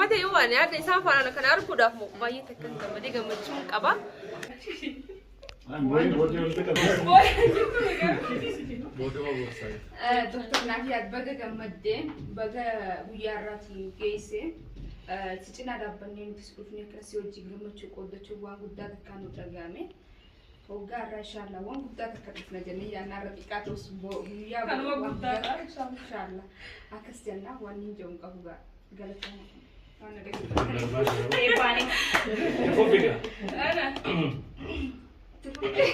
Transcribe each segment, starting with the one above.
gammadee waan yaadne isaan faana kana arguudhaaf moo baay'ee takkan gammadee gammachuun qaba. Doktor Nafiyaat baga gammaddee baga guyyaa irraati geesse cicina dhaabbannee nuti dhufnee akkasii hojii gammachuu qooddachuu waan guddaa takkaan nu dhagahame. Hoggaa irraa inshallah waan guddaa takka dhufna jennee yaannaa irra xiqqaa ta'us guyyaa waan guddaa inshallah akkas jennaa waan hin jedhu qabu galatama.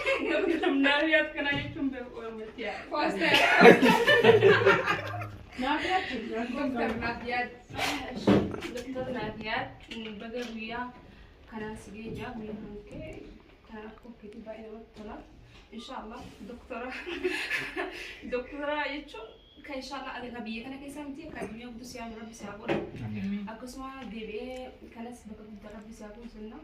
Nafiyaat kana jechuun beeku Doktor Nafiyaat baga guyyaa kanaan si geejjaa guyyaa hankee kan akka okkiti baay'ee namatti tola. Inshallah doktora jechuun kan inshallah ati biyya kana keessa miti kan biyya guddoo siyaa rabbi siyaa godha. Akkasuma deebi'ee kanas bakka guddaa rabbi siyaa godhu sunna.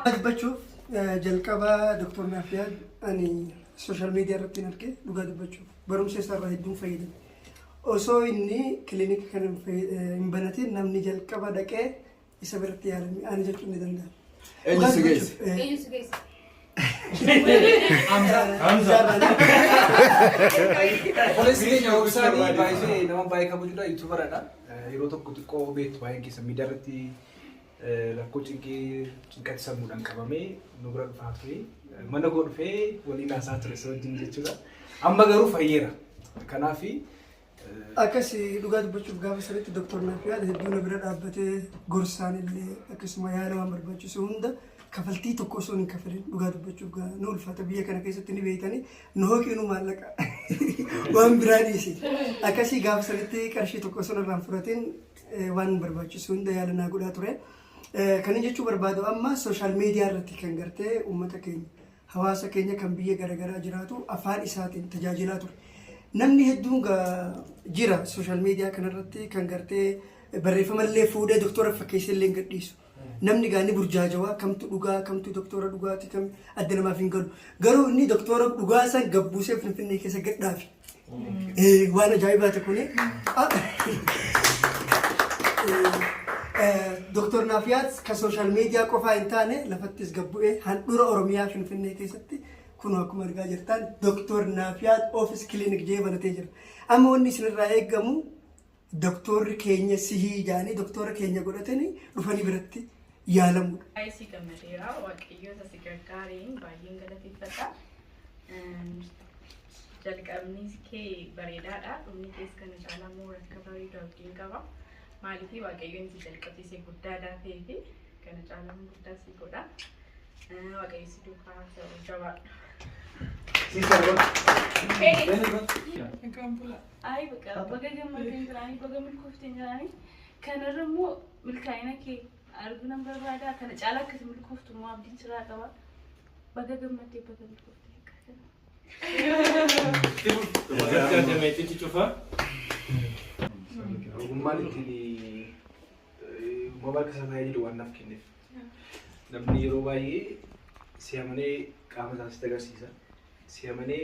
Dubbachuu jalqaba Doktor Nafiyaat ani sooshaal miidiyaa irratti argee dhugaa dubbachuu barumsa isaarraa hedduun fayyadame. Osoo inni kilinika kana hin banatiin namni jalqaba dhaqee isa biratti yaalame ani jechuun ni danda'ama. Eenyu geesse? Polisi keenya ofiisaanii baay'ee nama baay'ee kabajudha yuutuubaradha. Yeroo tokko xiqqoo beektu baay'een keessa miidiyaa irratti rakkoo cinqatti sammuudhaan qabamee nu bira dhufaa ture. Mana koo dhufee waliin haasaa ture isa wajjin jechuudha. Amma garuu fayyeera. Kanaaf akkas dhugaa dubbachuuf gaafa sanitti Doktor Nafiyaat hedduu na bira dhaabbatee gorsaan illee akkasuma yaala waan barbaachisu hunda kafaltii tokko osoo hin kafalin dhugaa dubbachuuf nu ulfaata biyya kana keessatti ni beeytanii nu hooqiinu maallaqa waan biraa dhiisi. Akkasii gaafa sanitti qarshii tokko osoo irraan fudhatiin waan barbaachisu hunda yaala naa godhaa ture. Kan jechuu barbaadu amma sooshaal miidiyaa irratti kan gartee uummata keenya hawaasa keenya kan biyya garaagaraa jiraatu afaan isaatiin tajaajilaa ture. Namni hedduun jira sooshaal miidiyaa kanarratti kan gartee barreeffamallee fuudhee doktora fakkeessee illee gadhiisu. Namni gaanii burjaajawaa kamtu dhugaa kamtu doktora dhugaati kam adda namaaf hin galu. Garuu inni doktora dhugaa san gabbuusee Finfinnee keessa gadhaafi. Waan ajaa'ibaati kuni. Doktor Nafiyaat kan sooshaal miidiyaa qofaa hin taane lafattis gabbu'ee handhuura Oromiyaa Finfinnee keessatti kun akkuma argaa jirtan Doktor Nafiyaat oofis kilinik jee banatee jira. Amma wanni isinirraa eegamu doktorri keenya sihii jaanii doktora keenya godhatanii dhufanii biratti yaalamudha. Aisii gammadeera waaqayyoota si gargaariin baay'een galateeffadha. Jalqabni kee bareedaadha. Dhumni kees kana caalaa moo akka bareedu abdiin qaba. Maaliif waaqayyoon si jalqabsiisee guddaadhaa ta'ee fi kana caalaa guddaa si godha. Waaqayyo si duukaa ta'uu jabaadha. Ay baga gammadeen jiraanii baga milkoofteen jiraanii kanarra immoo milkaa'ina kee arguun barbaada kana caalaa akkasii milkooftu immoo abdiin siraa qaba baga gammadee baga milkoofteen. Ogummaan ittiin moobaayil kasataa jedhu waan naaf kenneef namni yeroo baay'ee si'amanee qaama isaas agarsiisa. Si'amanee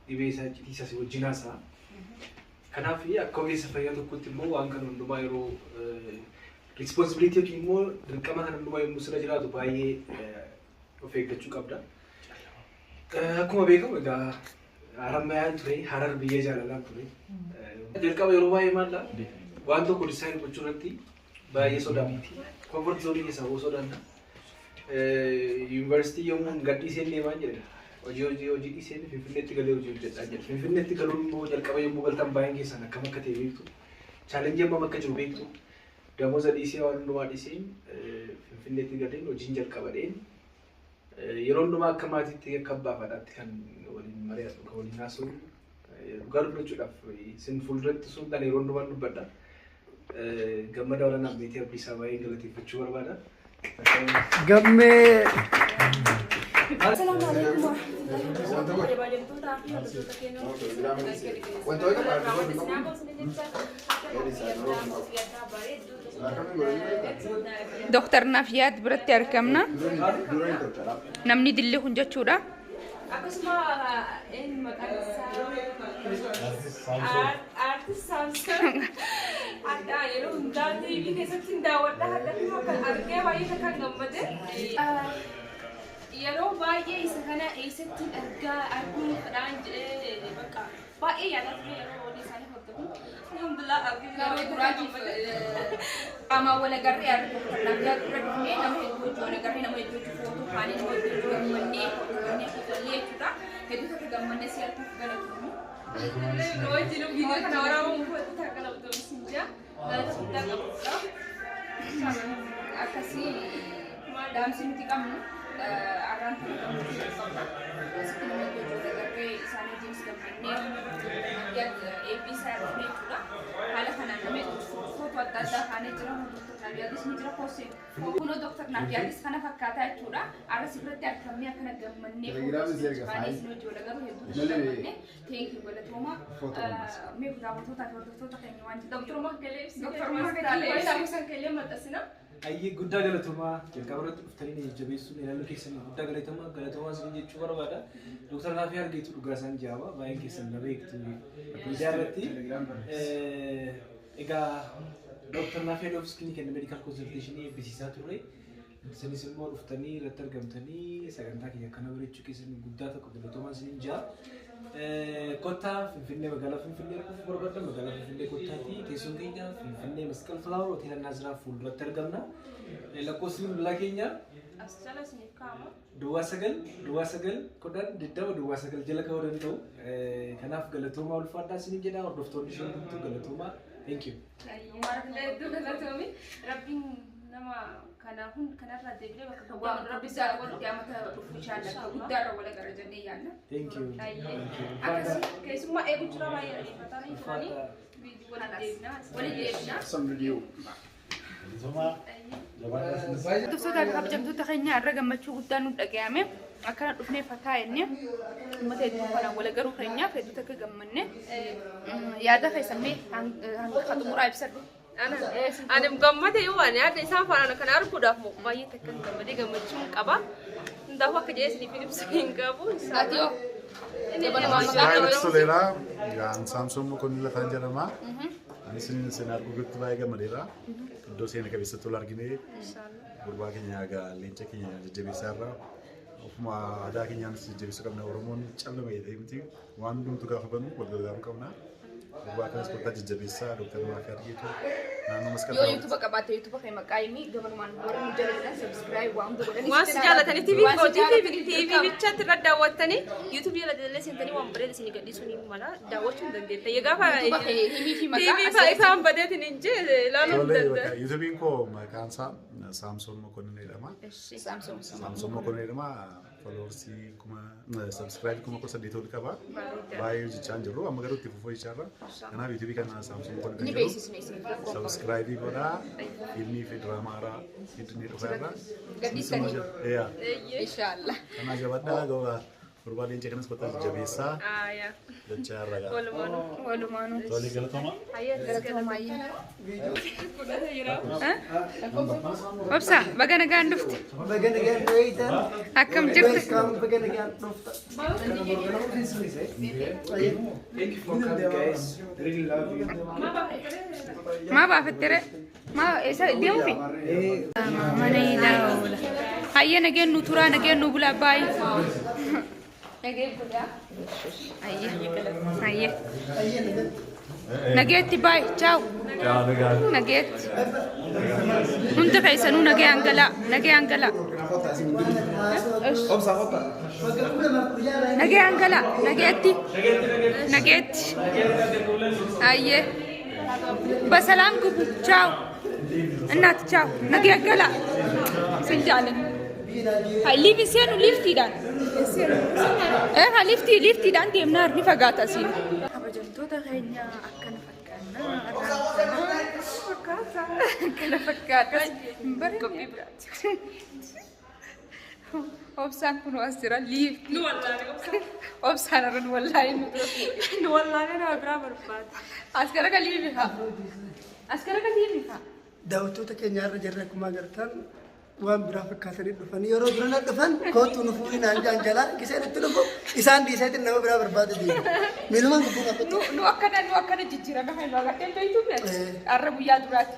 dhibee isaa citiisa si wajjin haasa'a. Kanaaf akka ogeessa fayyaa tokkotti immoo waan kana hundumaa yeroo responsibility yookiin immoo dirqama kana hundumaa yommuu sirra jiraatu baay'ee of eeggachuu qabda. Akkuma beekamu egaa Harammayaan ture Harar biyya jaalalaan ture. Jalqaba yeroo baay'ee maalla waan tokko disaayin gochuu irratti baay'ee sodaamti. Comfort zone keessaa hoo sodaanna. Yuunivarsiitii yommuu gadhiisee deemaa jedhe. Hojii dhiisee Finfinneetti galee hojii hojjedhaa jedhe. Finfinneetti galuun immoo jalqaba yommuu galtan baay'een keessan akkam akka ta'e beektu. Chaalenjii ammam akka jiru beektu. Damooza dhiisee waan hundumaa dhiiseen Finfinneetti galeen hojiin jalqabadheen yeroo hundumaa akka maatiitti akka abbaa fadhaatti kan waliin mari'atu kan waliin haasa'u dhugaa dubbachuudhaaf isin fuulduratti sun kan yeroo hundumaa dubbadha. Gammada walaanaaf beetii abdiisaa baay'ee galateeffachuu barbaada. Gammee. Doktor Nafiyaat biratti argamna. Namni dillee kun jechuudha. akkasuma inni maqaan isaa artist Samson adda yeroo hundaa TV keessatti daawwadha haddatti kan argee baay'ee kan gammade yeroo baay'ee isa kana eessatti arguudhaan jedhee bakka baay'ee yaadaa ture yeroo hojii isaanii hordofu alhamdulillah Garuu duraatiif qaamaan wal agarree argina dura dhufnee nama hedduu wal agarree nama hedduu footoo kaanii nama hedduu gammannee kofallee jechuudha. Hedduu tokko gammannee si arguuf galatoomuu. wajjin viidiyoo kana waraabamu fudhatu takka labdoo sinjaa galata guddaa qabudha. Akkasii dhaamsi nuti qabnu arraan kana gammachuu qabna. Asitti nama hedduu wal agarree isaan wajjinis gammannee eebbisaa dhufnee jechuudha. Haala kanaan nama hedduu footoo adda addaa kaanee jira. Doktor Nabiyaatis ni jira poosee. Kunoo Doktor Nabiyaatis kana fakkaataa jechuudha. Arras irratti argamnee akkana gammannee footoo kaanee isin wajjin wal agarru hedduu gammannee teenkii galatoomaa meeqa daawwattootaa fi hordoftoota keenya waan jedhu. Doktor Makkalee Doktor Makkalee Saamusan Kelee maxxasina. Ayyee guddaa galatomaa jalqaba irratti dhuftanii jabeessuun ilaaluu keessan guddaa galatomaa isin jechuu barbaada. Doktor Naafii argeetu dhugaa isaan jaaba baay'een keessan na beektu miidiyaa irratti. Egaa Doktor Naafii Head Clinic and Medical Consultation eebbisiisaa turre. Isinis immoo dhuftanii irratti argamtanii sagantaa keenya kana bareechuu keessan guddaa tokko galatomaa isin jaa. Kottaa Finfinnee magaalaa Finfinnee arguuf barbaadda magaalaa Finfinnee kottaati teessoon keenya Finfinnee Masqal Flower Hoteela Naaziraa fuulduratti argamna. Lakkoofsi bilbilaa keenya as jala isiniif kaa'ama. Duwwaa 9 10 Duwwaa 9 jala ka'uu danda'u. Kanaaf galatoomaa ulfaadhaa isiniin jedha hordoftoonni ishee guutuu galatoomaa. Thank you. Maarlee hedduu galatoomi rabbiin nama kanarraa deebilee bakka Waan rabbi isaa godhu yaamata dhufu shaallaka guddaarra wal agarra jennee yaadna. Thank you. akkasii keessummaa eegu jira baay'ee dhaliifatanii turanii waliin deebinaa. Hordoftoota kabajamtoota keenya irra gammachuu guddaa nu dhaga'ame akkana dhufnee fataa jennee uummata hedduu kanaan wal agaruu keenyaaf hedduu takka gammanne yaada keessanii hanga xumuraa ibsadhu. Ani gammade yoo waan yaada isaan faana kana arguudhaaf baay'ee takka gammadee gammachuun qaba. Hundaafuu akka jedhee isiniif ibsu hin qabu. Toleera, Samson Mokonnin Lataan jedhama. Anis isin arguutti baay'ee gammadeera. Iddoo seena qabeessatti ol argine gurbaa keenya egaa leenca keenya jajjabeessaa irra ofuma aadaa keenyaanis jajjabeessuu qabna. Oromoon callama jedhee miti waan hundumtu gaafa banu wal gargaaruu qabna. Gurbaa kanas kottaa jajjabeessaa Doktor Naafii argeetu naannoo Masqal Yoo YouTube qabaate YouTube kan maqaa himii gabalumaan warra nu jalaatan subscribe waan godhanii Mas jaalatanii TV bichatti irra daawwattanii YouTube jala dalee seentanii waan bareeda isin gadhiisuu ni mala daawwachuu hin dandeetta. Gaafa TV ifaan badeetiin hin jee ilaaluu hin dandeetta. YouTubein koo maqaan isaa Samson Mokonnin jedhama. Samson Mokonnin jedhama. Followers kuma subscribe kuma ko saddeet ol qaba. Baay'ee hojjechaa hin jirru amma garuu itti fufuu jechaarra. Kanaaf YouTube kana Samson Mokonnin jedhamu. Subscribe godhaa. Filmii fi diraamaa haaraa hedduun dhufaarra. gadhiisanii. Inshallah. Kana jabadhaa gaba gurbaa leenca kanas kottaa jajjabeessaa. Dachaa irra gaa. Walumaanuu. Tole galatoomaa. Galatoomaa. Obsa baga nagaan dhufte. Baga nagaan dhufte. Akkam jirte? Baga nagaan dhufte. Thank you for coming guys. Really love you. Maa baafattere? Maa isa deemu fi? Mana ilaawula. Hayya nageen nu turaa nageen nu bulaa baay'ee. Nageen bulaa. Hayya. Nageetti baay'ee. Ciao. Nageetti. Hunda keessanuu nagee hangalaa. Nagee hangalaa. Nagee hangalaa. Nageetti. Nageetti. Hayya. በሰላም ግቡ። ቻው እናት ቻው። ነገ ያገላ ስንጃለን ሃይ ሊቭ ሲኑ ሊፍት ይዳን ሊፍት ይዳን ደምናር ንፈጋታ ሲኑ አበጀንቶታ ከኛ አከነ ፈካታ በርቆቢ ብራት ኦብሳን ኩኑ አስራ ሊፍት ኑ ወላሂ ኦብሳን ረን ወላሂ ኑ ወላሂ ና ብራ በርባት አስከረ ከሊፍት ሀ አስከረ ከሊፍት ሀ daawwattoota keenya irra jirra akkuma agartan waan biraa fakkaatanii dhufanii yeroo birana dhufan kootu nu fuudhin hanjaan jalaa giseen itti dhufu isaan dhiiseetiin nama biraa barbaade deemu. Miilumaan gubbuu qabattu. Nu akkana jijjiirame kan nu agartee beektu arra guyyaa duraati.